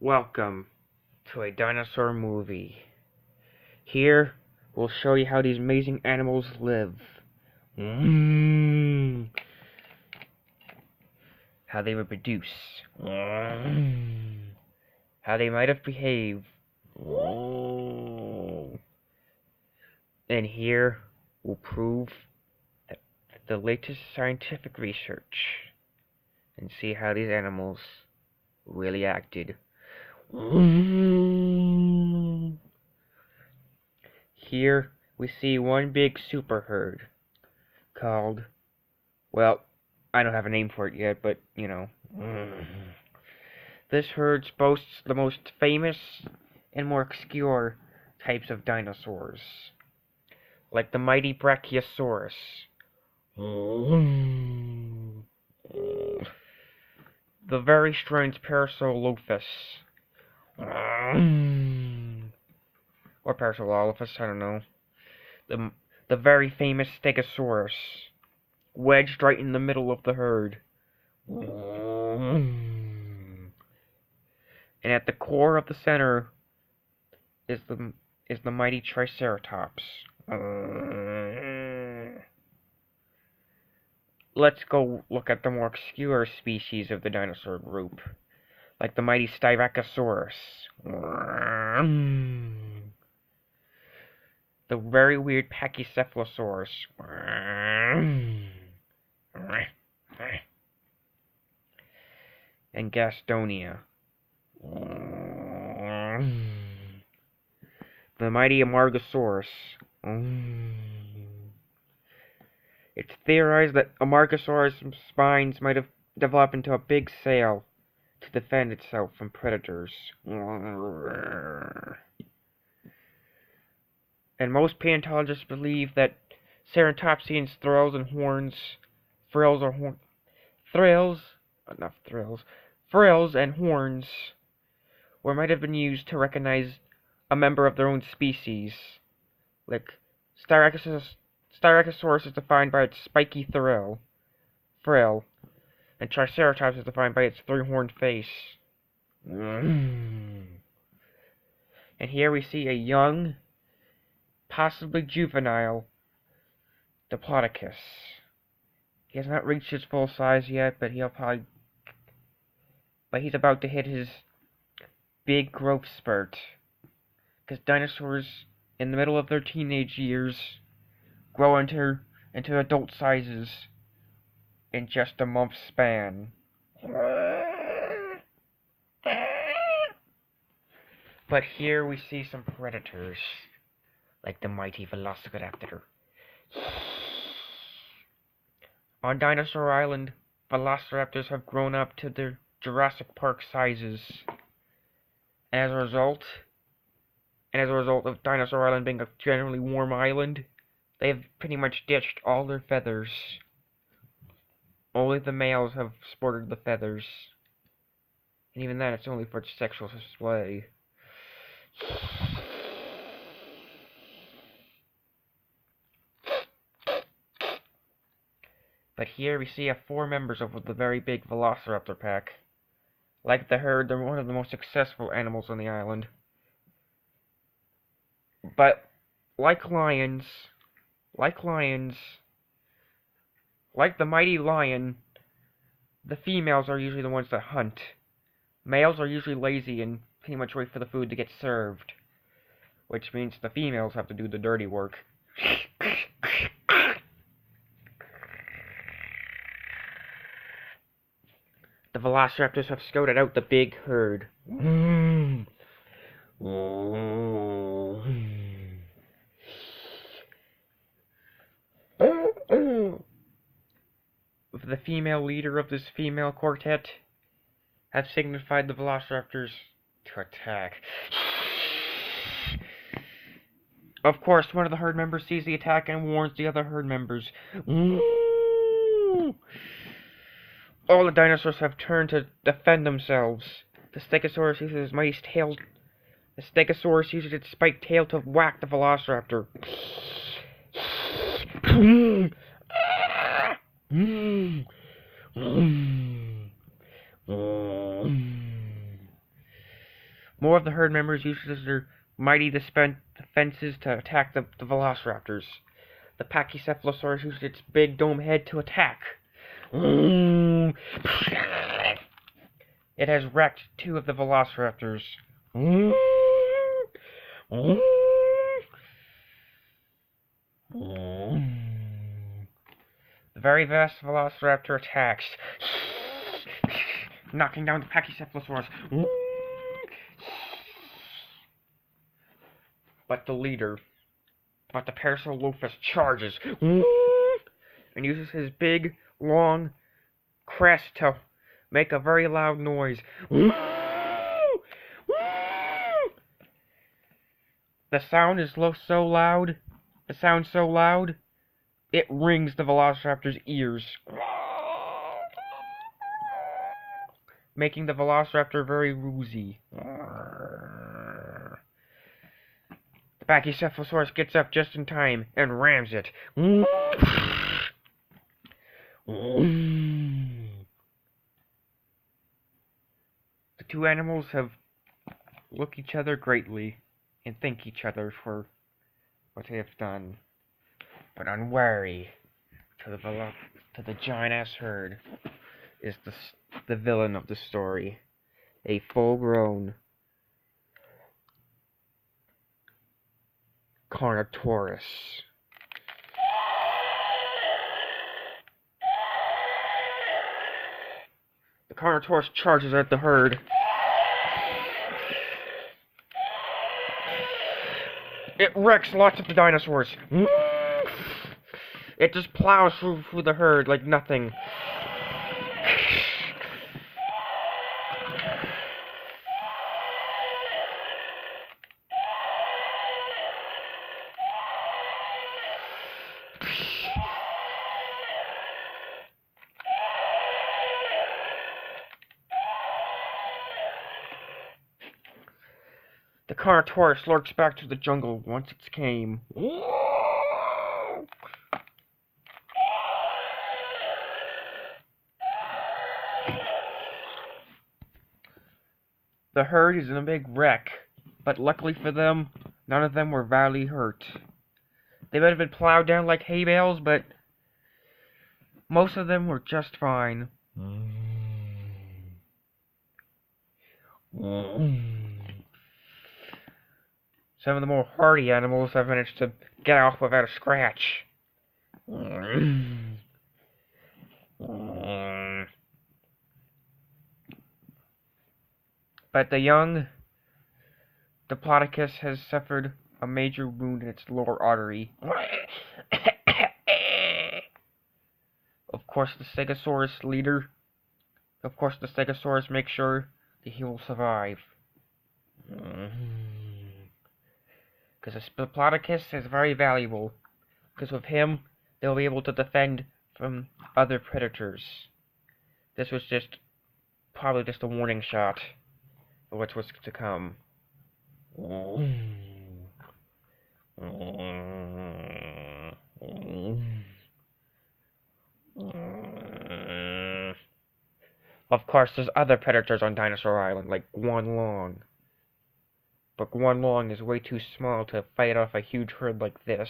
Welcome to a dinosaur movie. Here, we'll show you how these amazing animals live. How they reproduce. How they might have behaved. And here, we'll prove that the latest scientific research and see how these animals really acted. Here we see one big super herd called, well, I don't have a name for it yet, but you know. This herd boasts the most famous and more obscure types of dinosaurs, like the mighty Brachiosaurus, the very strange Parasaurolophus, or Parasaurolophus, I don't know. The very famous Stegosaurus, wedged right in the middle of the herd. And at the core of the center is the mighty Triceratops. Let's go look at the more obscure species of the dinosaur group, like the mighty Styracosaurus. The very weird Pachycephalosaurus. And Gastonia. The mighty Amargasaurus. It's theorized that Amargasaurus' spines might have developed into a big sail to defend itself from predators. And most paleontologists believe that Ceratopsians' thrills and horns, frills and horns, might have been used to recognize a member of their own species. Like Styracosaurus is defined by its spiky frill, and Triceratops is defined by its three-horned face. And here we see a young, possibly juvenile, Diplodocus. He has not reached his full size yet, but he's about to hit his big growth spurt. Because dinosaurs, in the middle of their teenage years, grow into adult sizes in just a month's span. But here we see some predators, like the mighty Velociraptor. On Dinosaur Island, Velociraptors have grown up to their Jurassic Park sizes. And as a result of Dinosaur Island being a generally warm island, they have pretty much ditched all their feathers. Only the males have sported the feathers. And even then, it's only for sexual display. But here we see 4 members of the very big Velociraptor pack. Like the herd, they're one of the most successful animals on the island. But, like the mighty lion, the females are usually the ones that hunt. Males are usually lazy and pretty much wait for the food to get served, which means the females have to do the dirty work. The Velociraptors have scouted out the big herd. The female leader of this female quartet have signified the Velociraptors to attack. Of course, one of the herd members sees the attack and warns the other herd members. All the dinosaurs have turned to defend themselves. The Stegosaurus uses its mighty tail. The Stegosaurus uses its spiked tail to whack the Velociraptor. More of the herd members used their mighty defenses to attack the velociraptors. The Pachycephalosaurus used its big dome head to attack. It has wrecked two of the velociraptors. The very vast velociraptor attacks, knocking down the Pachycephalosaurus. But the Parasaurolophus charges and uses his big, long crest to make a very loud noise. The sound is so loud, it rings the velociraptor's ears, making the velociraptor very woozy. The Pachycephalosaurus gets up just in time and rams it. The two animals have looked each other greatly and thank each other for what they have done. But unwary to the giant-ass herd is the villain of the story, a full-grown Carnotaurus. The Carnotaurus charges at the herd. It wrecks lots of the dinosaurs. It just plows through the herd like nothing. The Carnotaurus lurks back to the jungle once it came. The herd is in a big wreck, but luckily for them, none of them were badly hurt. They might have been plowed down like hay bales, but most of them were just fine. Some of the more hardy animals have managed to get off without a scratch. But the young Diplodocus has suffered a major wound in its lower artery. Of course, the Stegosaurus makes sure that he will survive. Because the Diplodocus is very valuable. Because with him, they'll be able to defend from other predators. This was probably just a warning shot of what was to come. Of course, there's other predators on Dinosaur Island, like Guanlong. But Guanlong is way too small to fight off a huge herd like this.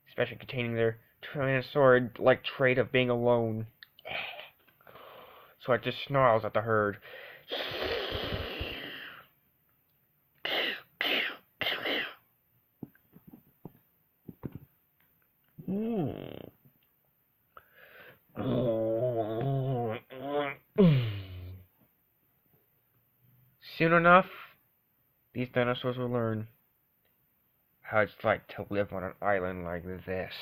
Especially containing their Tyrannosaur-like trait of being alone. So it just snarls at the herd. Soon enough, these dinosaurs will learn how it's like to live on an island like this.